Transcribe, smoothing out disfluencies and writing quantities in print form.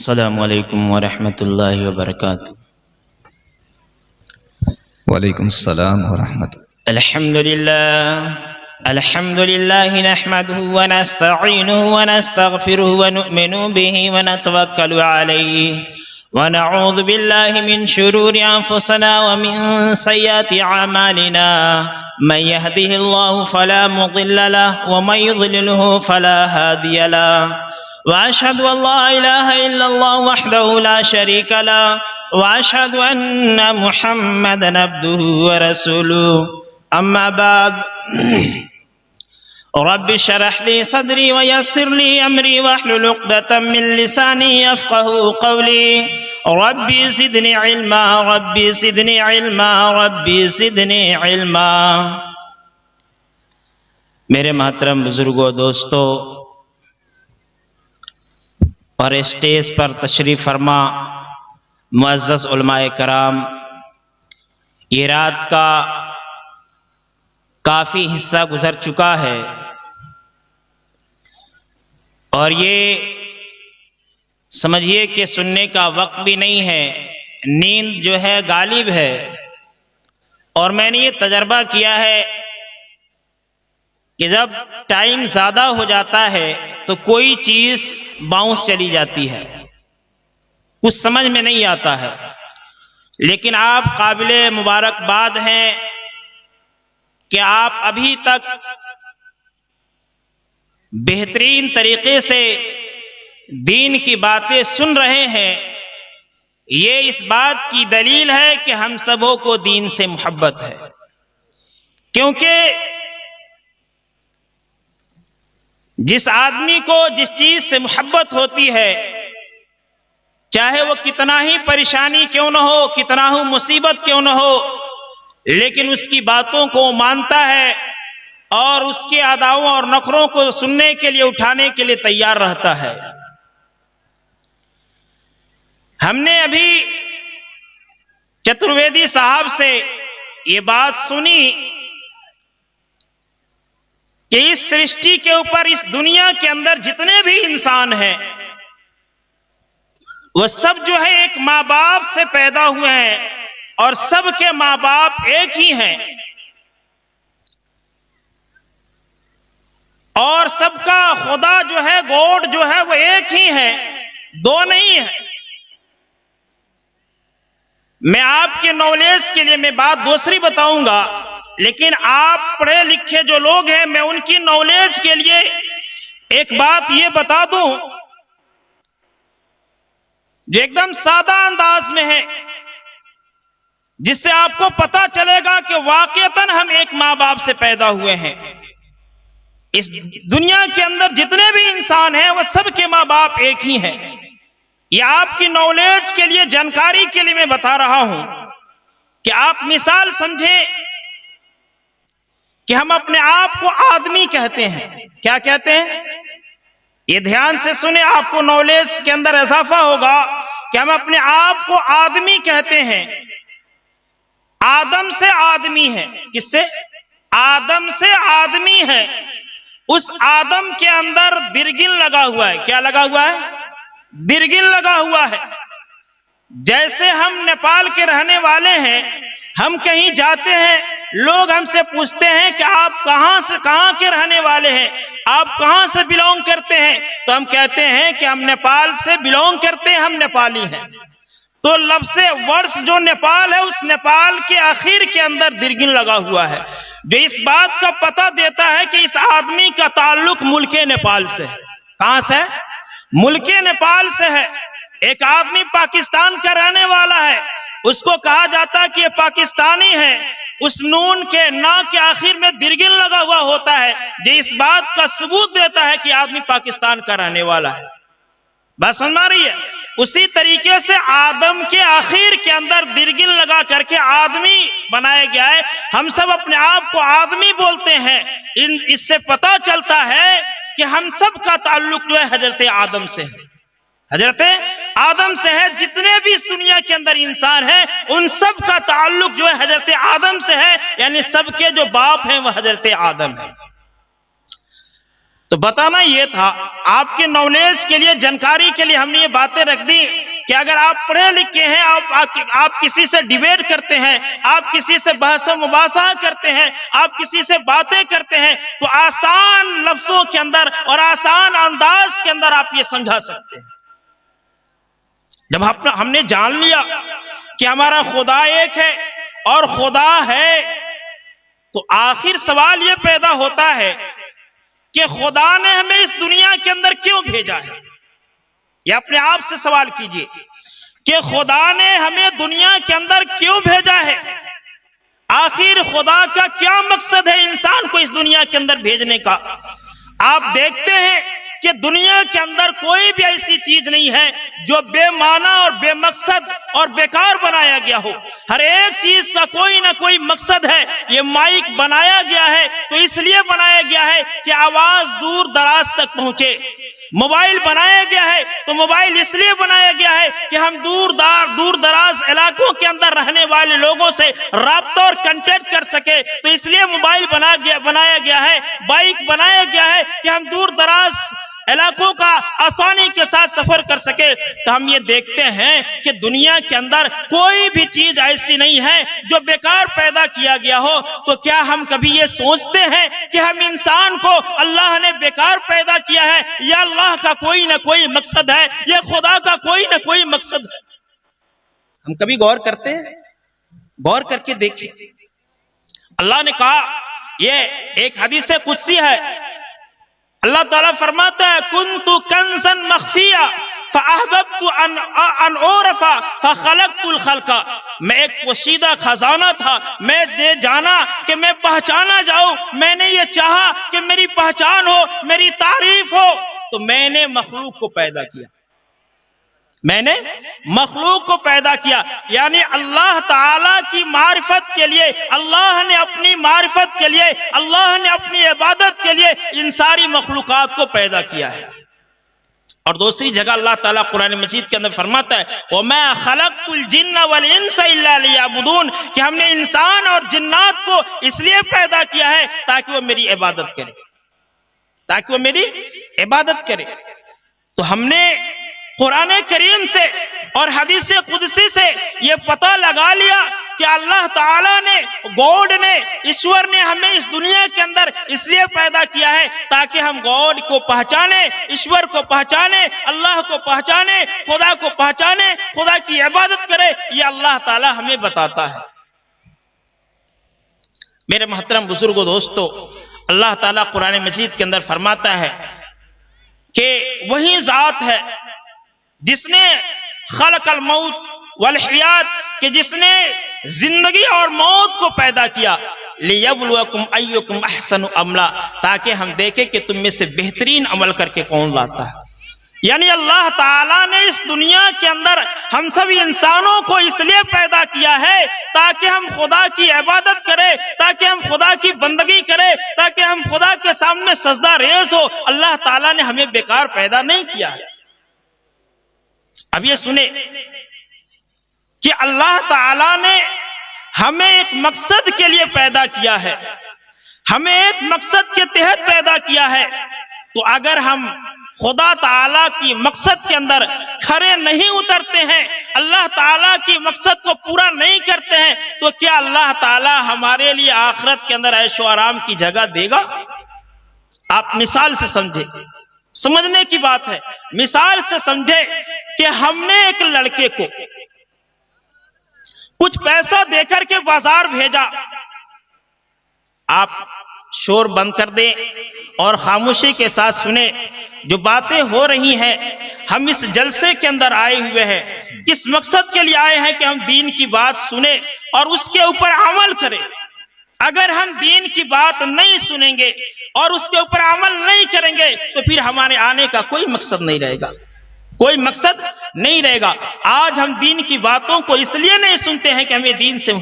अस्सलामु अलैकुम वरहमतुल्लाहि वबरकातुहू। वालेकुम अस्सलाम व रहमतुल्लाह। अल्हम्दुलिल्लाह नहमदुहु व नस्तईनुहु व नस्तगफिरुहु व नु'मिनु बिही व नतवक्कलु अलैहि व नऊज़ु बिल्लाहि मिन शुरूरि अनफुसिना व मिन सय्यिआति अमालिना मन यहदिहिल्लाहु फला मुदिल्ल लहु व मन युद्लिलहु फला हादिय लहु व अशहदु अल्ला इलाहा इल्लल्लाह वहदहु ला शरीका लहु व अशहदु अन्ना मुहम्मदन अब्दुहु व रसूलुहु। अम्मा बाद रब्बि शरह ली सदरी व यस्सिर ली अमरी वहलुल उक़दतम मिन लिसानी यफ़क़हू क़ौली। Rabbi ज़िदनी इल्मा rabbi ज़िदनी इल्मा rabbi ज़िदनी इल्मा। मेरे मोहतरम बुजुर्गों, दोस्तों और स्टेज पर तशरीफ़ फरमा मुअज़्ज़ज़ उलमाए कराम, ये रात का काफ़ी हिस्सा गुज़र चुका है और ये समझिए कि सुनने का वक्त भी नहीं है, नींद जो है गालिब है। और मैंने ये तजर्बा किया है कि जब टाइम ज़्यादा हो जाता है तो कोई चीज़ बाउंस चली जाती है, कुछ समझ में नहीं आता है। लेकिन आप काबिले मुबारकबाद हैं कि आप अभी तक बेहतरीन तरीके से दीन की बातें सुन रहे हैं। ये इस बात की दलील है कि हम सबों को दीन से मोहब्बत है, क्योंकि जिस आदमी को जिस चीज से मोहब्बत होती है, चाहे वो कितना ही परेशानी क्यों न हो, कितना ही मुसीबत क्यों न हो, लेकिन उसकी बातों को मानता है और उसके अदाओं और नखरों को सुनने के लिए, उठाने के लिए तैयार रहता है। हमने अभी चतुर्वेदी साहब से ये बात सुनी कि इस सृष्टि के ऊपर, इस दुनिया के अंदर जितने भी इंसान हैं वो सब जो है एक माँ बाप से पैदा हुए हैं और सबके माँ बाप एक ही हैं और सबका खुदा जो है, गॉड जो है वो एक ही है, दो नहीं है। मैं आपके नॉलेज के लिए मैं बात दूसरी बताऊंगा, लेकिन आप पढ़े लिखे जो लोग हैं, मैं उनकी नॉलेज के लिए एक बात ये बता दूं जो एकदम सादा अंदाज में है, जिससे आपको पता चलेगा कि वाकईतन हम एक माँ बाप से पैदा हुए हैं। इस दुनिया के अंदर जितने भी इंसान हैं वो सबके माँ बाप एक ही हैं। ये आपकी नॉलेज के लिए, जानकारी के लिए मैं बता रहा हूं कि आप मिसाल समझें कि हम अपने आप को आदमी कहते हैं। क्या कहते हैं? ये ध्यान से सुने, आपको नॉलेज के अंदर इजाफा होगा कि हम अपने आप को आदमी कहते हैं। आदम से आदमी है। किससे? आदम से आदमी है। उस आदम के अंदर दीर्घिन लगा हुआ है। क्या लगा हुआ है? दीर्घिन लगा हुआ है। जैसे हम नेपाल के रहने वाले हैं, हम कहीं जाते हैं, लोग हमसे पूछते हैं कि आप कहां से, कहां के रहने वाले हैं, आप कहां से बिलोंग करते हैं, तो हम कहते हैं कि हम नेपाल से बिलोंग करते हैं, हम नेपाली हैं। तो लफ्ज़ वर्ष जो नेपाल है, उस नेपाल के आखिर के अंदर दीर्घिन लगा हुआ है, जो इस बात का पता देता है कि इस आदमी का ताल्लुक मुल्के नेपाल से है। कहां से? मुल्के नेपाल से है। एक आदमी पाकिस्तान का रहने वाला है, उसको कहा जाता है कि ये पाकिस्तानी है। उस नून के ना के आखिर में दीर्घिन लगा हुआ होता है, जो इस बात का सबूत देता है कि आदमी पाकिस्तान का रहने वाला है। बात समझ आ रही है? उसी तरीके से आदम के आखिर के अंदर दीर्घिन लगा करके आदमी बनाया गया है। हम सब अपने आप को आदमी बोलते हैं। इससे पता चलता है कि हम सब का ताल्लुक जो है हजरत आदम से है, हजरत आदम से है। जितने भी इस दुनिया के अंदर इंसान हैं, उन सब का ताल्लुक जो है हजरत आदम से है, यानी सबके जो बाप हैं वह हजरत आदम है। तो बताना ये था, आपके नॉलेज के लिए, जानकारी के लिए हमने ये बातें रख दी कि अगर आप पढ़े लिखे हैं, आप किसी से डिबेट करते हैं, आप किसी से बहस मुबासा करते हैं, आप किसी से बातें करते हैं, तो आसान लफ्जों के अंदर और आसान अंदाज के अंदर आप ये समझा सकते हैं। जब हमने जान लिया कि हमारा खुदा एक है और खुदा है, तो आखिर सवाल ये पैदा होता है कि खुदा ने हमें इस दुनिया के अंदर क्यों भेजा है। ये अपने आप से सवाल कीजिए कि खुदा ने हमें दुनिया के अंदर क्यों भेजा है। आखिर खुदा का क्या मकसद है इंसान को इस दुनिया के अंदर भेजने का। आप देखते हैं कि दुनिया के अंदर कोई भी ऐसी चीज नहीं है जो बेमाना और बेमकसद और बेकार बनाया गया हो। हर एक चीज का कोई ना कोई मकसद है। ये माइक बनाया गया है तो इसलिए बनाया गया है कि आवाज दूर दराज तक पहुंचे। मोबाइल बनाया गया है तो मोबाइल इसलिए बनाया गया है कि हम दूर दराज इलाकों के अंदर रहने वाले लोगों से राब्ता और कांटेक्ट कर सके, तो इसलिए मोबाइल बनाया गया है। बाइक बनाया गया है कि हम दूर दराज इलाकों का आसानी के साथ सफर कर सके। तो हम ये देखते हैं कि दुनिया के अंदर कोई भी चीज ऐसी नहीं है जो बेकार पैदा किया गया हो। तो क्या हम कभी ये सोचते हैं कि हम इंसान को अल्लाह ने बेकार पैदा किया है, या अल्लाह का कोई ना कोई मकसद है, या खुदा का कोई ना कोई मकसद है? हम कभी गौर करते हैं? गौर करके देखिए, अल्लाह ने कहा, ये एक हदीस कुदसी है, अल्लाह ताला फरमाता है, कुन्तु कंज़न मख्फिया फअहबब्तु अन उरफ़ा फखलक़तुल खल्क़ा। मैं एक पोशीदा खजाना था, मैं दे जाना कि मैं पहचाना जाऊं, मैंने ये चाहा कि मेरी पहचान हो, मेरी तारीफ हो, तो मैंने मखलूक को पैदा किया। मैंने मखलूक को पैदा किया, यानी अल्लाह ताला की मारिफत के लिए, अल्लाह ने अपनी मारिफत के लिए, अल्लाह ने अपनी इबादत के लिए इन सारी मखलूकात को पैदा किया है। और दूसरी जगह अल्लाह ताला कुरान मजीद के अंदर फरमाता है, वमा खलक़तुल जिन्ना वल इंसा इल्ला लियअबुदून, कि हमने इंसान और जिन्नात को इसलिए पैदा किया है ताकि वो मेरी इबादत करे, ताकि वो मेरी इबादत करे। तो हमने कुरान करीम से और हदीस कुदसी से ये पता लगा लिया कि अल्लाह ताला ने, गॉड ने, ईश्वर ने हमें इस दुनिया के अंदर इसलिए पैदा किया है ताकि हम गॉड को पहचाने, ईश्वर को पहचाने, अल्लाह को पहचाने, खुदा को पहचाने, खुदा की इबादत करे। ये अल्लाह ताला हमें बताता है। मेरे मोहतरम बुजुर्गों, दोस्तों, अल्लाह ताला कुरान मजीद के अंदर फरमाता है कि वही जात है जिसने खलकल मौत वल हयात, कि जिसने जिंदगी और मौत को पैदा किया, लियब्लुवकुम अय्युकुम अहसनु अमला, ताकि हम देखें कि तुम में से बेहतरीन अमल करके कौन लाता है। यानी अल्लाह ताला ने इस दुनिया के अंदर हम सब इंसानों को इसलिए पैदा किया है ताकि हम खुदा की इबादत करें, ताकि हम खुदा की बंदगी करें, ताकि हम खुदा के सामने सजदा रेज़ हो। अल्लाह ताला ने हमें बेकार पैदा नहीं किया है। अब ये सुने कि अल्लाह ताला ने हमें एक मकसद के लिए पैदा किया है, हमें एक मकसद के तहत पैदा किया है। तो अगर हम खुदा ताला की मकसद के अंदर खरे नहीं उतरते हैं, अल्लाह ताला की मकसद को पूरा नहीं करते हैं, तो क्या अल्लाह ताला हमारे लिए आखिरत के अंदर ऐशो आराम की जगह देगा? आप मिसाल से समझे, समझने की बात है। मिसाल से समझे कि हमने एक लड़के को कुछ पैसा देकर के बाजार भेजा। आप शोर बंद कर दें और खामोशी के साथ सुने जो बातें हो रही हैं। हम इस जलसे के अंदर आए हुए हैं, किस मकसद के लिए आए हैं कि हम दीन की बात सुने और उसके ऊपर अमल करें। अगर हम दीन की बात नहीं सुनेंगे और उसके ऊपर अमल नहीं करेंगे तो फिर हमारे आने का कोई मकसद नहीं रहेगा, कोई मकसद नहीं रहेगा। आज हम दीन की बातों को इसलिए नहीं सुनते हैं कि हमें दीन से